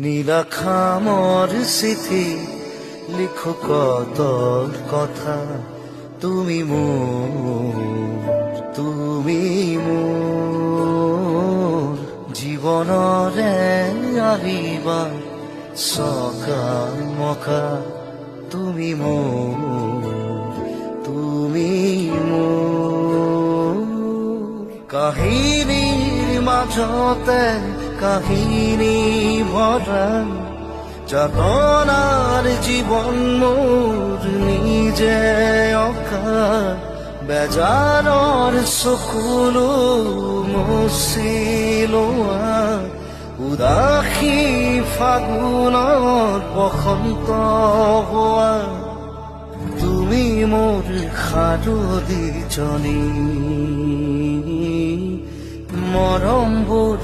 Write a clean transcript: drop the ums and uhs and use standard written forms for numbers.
নীলাখামর স্মৃতি লিখো কত কথা, তুমি মোর জীৱনৰে আহিবা সকাল মকা, তুমি মোৰ কাহিনীৰ মাজতে কাহিনী ভরা, যাতনার জীবন মোর নিজে অকা, বেজাৰৰ চকুলো মুচিলোৱা, উদাসী ফাগুনত বসন্ত হোৱা, তুমি মোৰ সাৰুদিজনী মৰমবোৰ